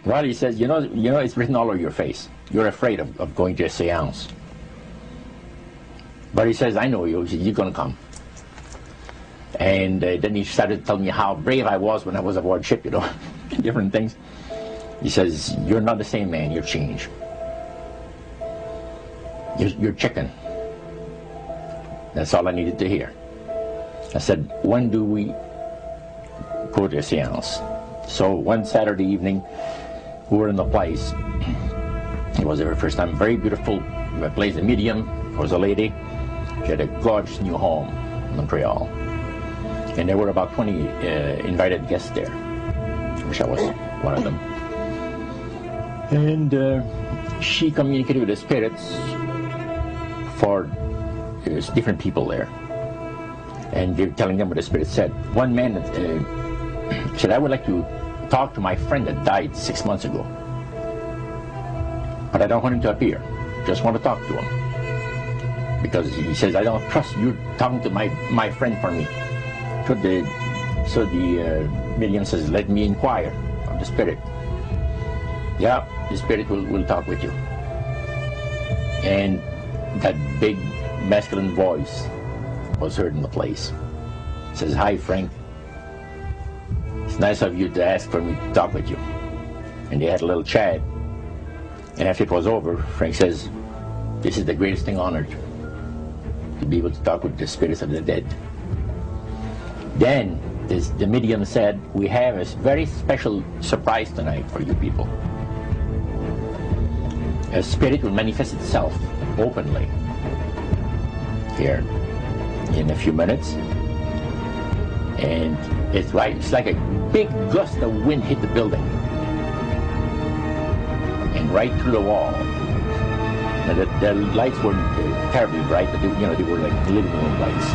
Well, he says, you know, it's written all over your face. You're afraid of going to a seance. But he says, I know you. He says, you're going to come. And then he started telling me how brave I was when I was aboard ship, you know, different things. He says, you're not the same man, you're changed. You're chicken. That's all I needed to hear. I said, when do we go to a seance? So one Saturday evening, we were in the place. It was the very first time. Very beautiful place. The medium was a lady. She had a gorgeous new home in Montreal. And there were about 20 invited guests there. I wish I was one of them. And she communicated with the spirits for different people there. And they were telling them what the spirit said. One man said, I would like to talk to my friend that died 6 months ago. But I don't want him to appear. Just want to talk to him. Because he says, I don't trust you talking to my friend for me. So the medium says, let me inquire of the spirit. Yeah, the spirit will talk with you. And that big masculine voice was heard in the place. It says, hi Frank, it's nice of you to ask for me to talk with you. And they had a little chat. And after it was over, Frank says, this is the greatest thing on earth, to be able to talk with the spirits of the dead. Then the medium said, we have a very special surprise tonight for you people. A spirit will manifest itself openly here in a few minutes. And it's like a big gust of wind hit the building. And right through the wall. Now the lights weren't terribly bright, but they were like living room lights.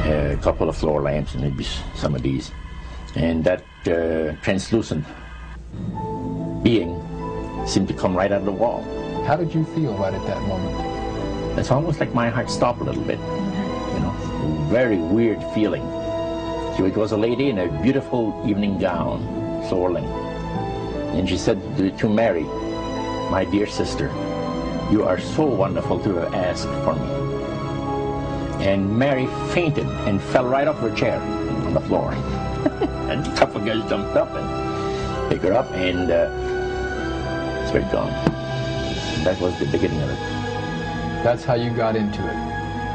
A couple of floor lamps and maybe some of these. And that translucent being seemed to come right out of the wall. How did you feel right at that moment? It's almost like my heart stopped a little bit. You know, very weird feeling. So it was a lady in a beautiful evening gown, swirling. And she said to Mary, my dear sister, you are so wonderful to have asked for me. And Mary fainted and fell right off her chair on the floor. And a couple of guys jumped up and picked her up, and it's very gone. And that was the beginning of it. That's how you got into it.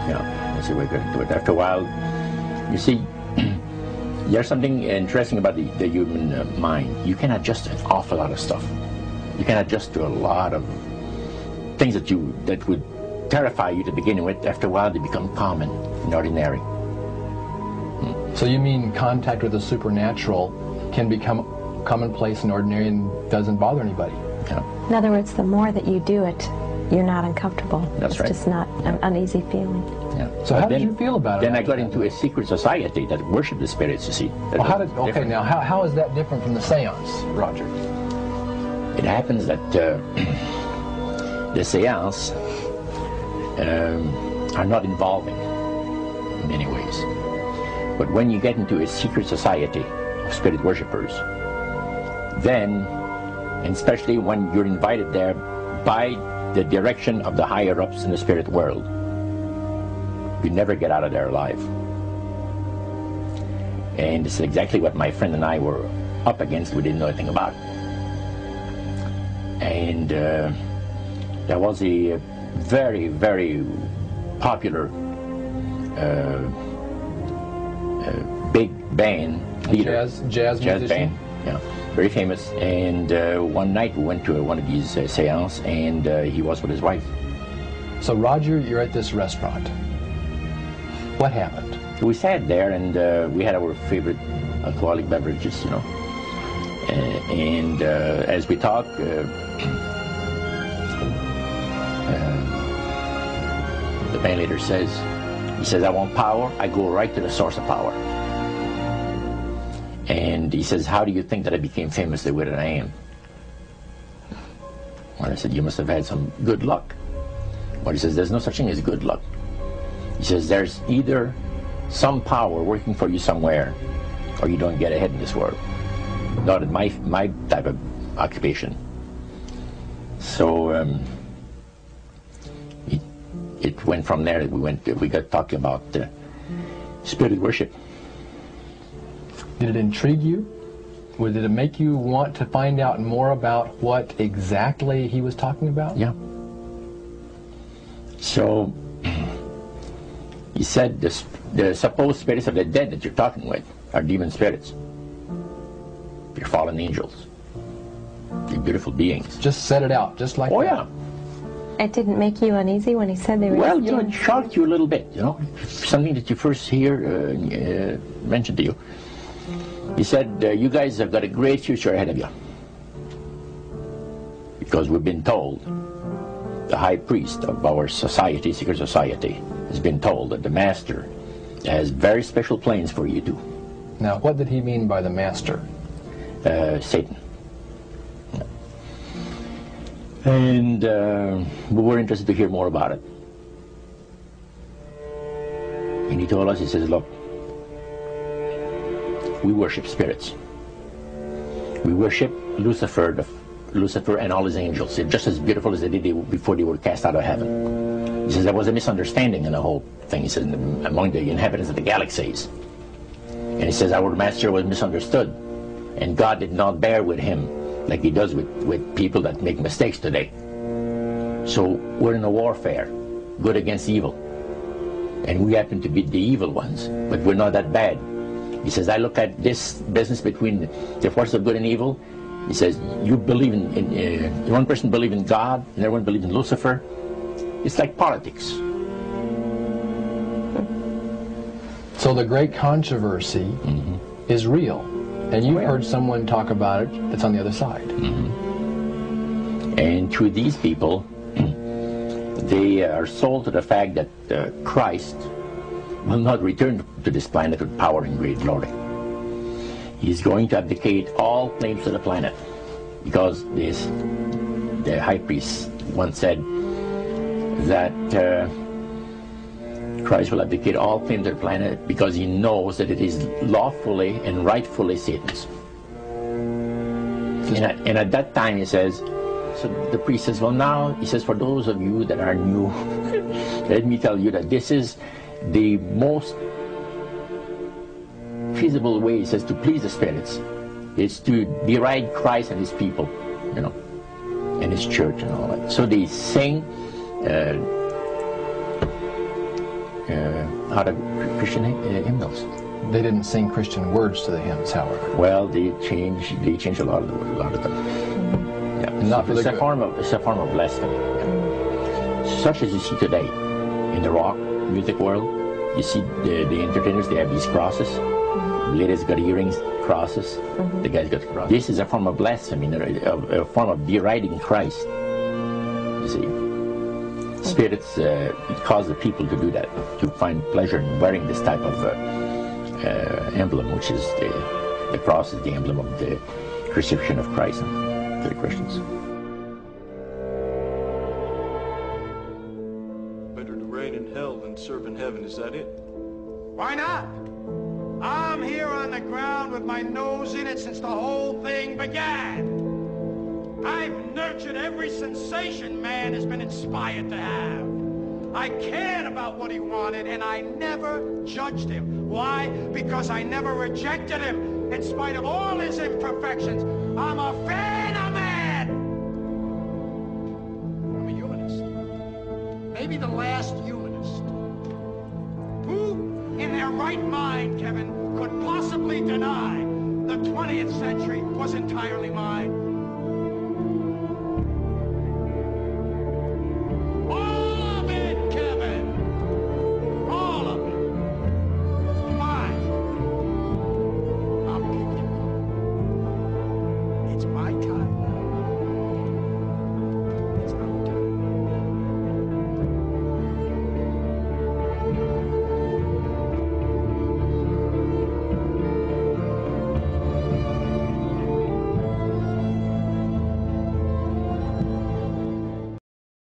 Yeah, that's the way I got into it. After a while, you see, there's something interesting about the human mind. You can adjust to an awful lot of stuff. You can adjust to a lot of things that would terrify you to begin with. After a while, they become common and ordinary. So you mean contact with the supernatural can become commonplace and ordinary and doesn't bother anybody? Yeah. In other words, the more that you do it, you're not uncomfortable. That's right. It's just not an uneasy feeling. Yeah. So how did you feel about it? Then I got into a secret society that worshiped the spirits, you see. Well, now how is that different from the seance, Roger? It happens that the seance are not involving in many ways. But when you get into a secret society of spirit worshippers, then, and especially when you're invited there by the direction of the higher-ups in the spirit world, you never get out of there alive. And this is exactly what my friend and I were up against. We didn't know anything about. And there was a very, very popular big band leader. Jazz musician? Band, yeah, very famous. And one night we went to one of these seances, and he was with his wife. So Roger, you're at this restaurant. What happened? We sat there, and we had our favorite alcoholic beverages, you know. And as we talked, the band leader says, he says, I want power. I go right to the source of power. And he says, how do you think that I became famous the way that I am? Well, I said, you must have had some good luck. Well, he says, there's no such thing as good luck. He says, there's either some power working for you somewhere, or you don't get ahead in this world. Not in my type of occupation. So it went from there. We got talking about spirit worship. Did it intrigue you? Or did it make you want to find out more about what exactly he was talking about? Yeah. So he said the supposed spirits of the dead that you're talking with are demon spirits. They're fallen angels. They're beautiful beings. Just set it out, just like that. Oh, yeah. It didn't make you uneasy when he said they were... Well, you know, it shocked you a little bit, you know. Something that you first hear mentioned to you. He said, you guys have got a great future ahead of you. Because we've been told, the high priest of our society, secret society, has been told that the master has very special plans for you too. Now, what did he mean by the master? Satan. And we were interested to hear more about it. And he told us, he says, look, we worship spirits. We worship Lucifer and all his angels. They're just as beautiful as they did before they were cast out of heaven. He says there was a misunderstanding in the whole thing. He says among the inhabitants of the galaxies. And he says our master was misunderstood. And God did not bear with him like he does with people that make mistakes today. So we're in a warfare, good against evil. And we happen to be the evil ones, but we're not that bad. He says, I look at this business between the forces of good and evil. He says, you believe in one person believes in God, and everyone believes in Lucifer. It's like politics. So the great controversy is real. And you've heard someone talk about it that's on the other side. And to these people, they are sold to the fact that Christ will not return to this planet with power and great glory. He's going to abdicate all claims to the planet, because the high priest once said that Christ will abdicate all claims to the planet because he knows that it is lawfully and rightfully Satan's. And at that time, he says, so the priest says, well now, he says, for those of you that are new, let me tell you that this is the most feasible way, he says, to please the spirits. It's to deride Christ and his people, you know, and his church and all that. So they sing out of Christian hymnals. They didn't sing Christian words to the hymns, however. Well, they changed a lot of them. Yeah. Not for it's a form of blasphemy. Yeah. Such as you see today in the rock music world. You see the entertainers, they have these crosses. The ladies got earrings, crosses. The guys got crosses. This is a form of blasphemy, a form of deriding Christ. You see. Spirits cause the people to do that, to find pleasure in wearing this type of emblem, which is the cross is the emblem of the crucifixion of Christ to the Christians. Better to reign in hell than serve in heaven, is that it? Why not? I'm here on the ground with my nose in it since the whole thing began. I've nurtured every sensation man has been inspired to have. I cared about what he wanted, and I never judged him. Why? Because I never rejected him, in spite of all his imperfections. I'm a fan of man! I'm a humanist. Maybe the last humanist. Who, in their right mind, Kevin, could possibly deny the 20th century was entirely mine?